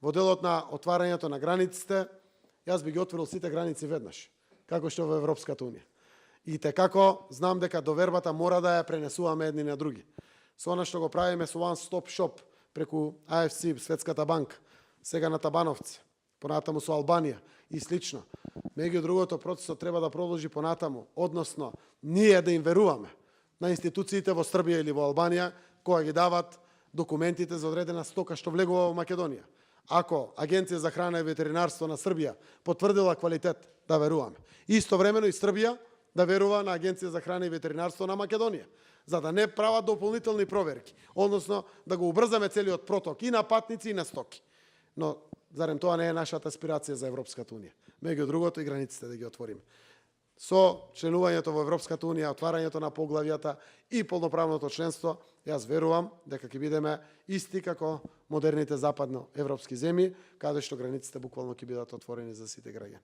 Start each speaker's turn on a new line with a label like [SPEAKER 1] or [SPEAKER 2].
[SPEAKER 1] Во делот на отварањето на границите, јас би ги отворил сите граници веднаш, како што во Европската унија. И како знам дека довербата мора да ја пренесуваме едни на други. Со она што го правиме со One Stop Shop преку AFC, Светската банка, сега на Табановци, понатаму со Албанија и слично. Меѓу другото, процесот треба да продолжи понатаму, односно ние да им веруваме на институциите во Србија или во Албанија, кои ги дават документите за одредена стока што влегува во Македонија. Ако Агенција за храна и ветеринарство на Србија потврдила квалитет, да веруваме. Истовремено и Србија да верува на Агенција за храна и ветеринарство на Македонија, за да не прават дополнителни проверки, односно да го убрзаме целиот проток и на патници и на стоки. Но зарем тоа не е нашата аспирација за Европската унија? Меѓу другото и границите да ги отвориме. Со членувањето во Европската унија, отварањето на поглавјата и полноправното членство, јас верувам дека ќе бидеме исти како модерните западноевропски земји, каде што границите буквално ќе бидат отворени за сите граѓани.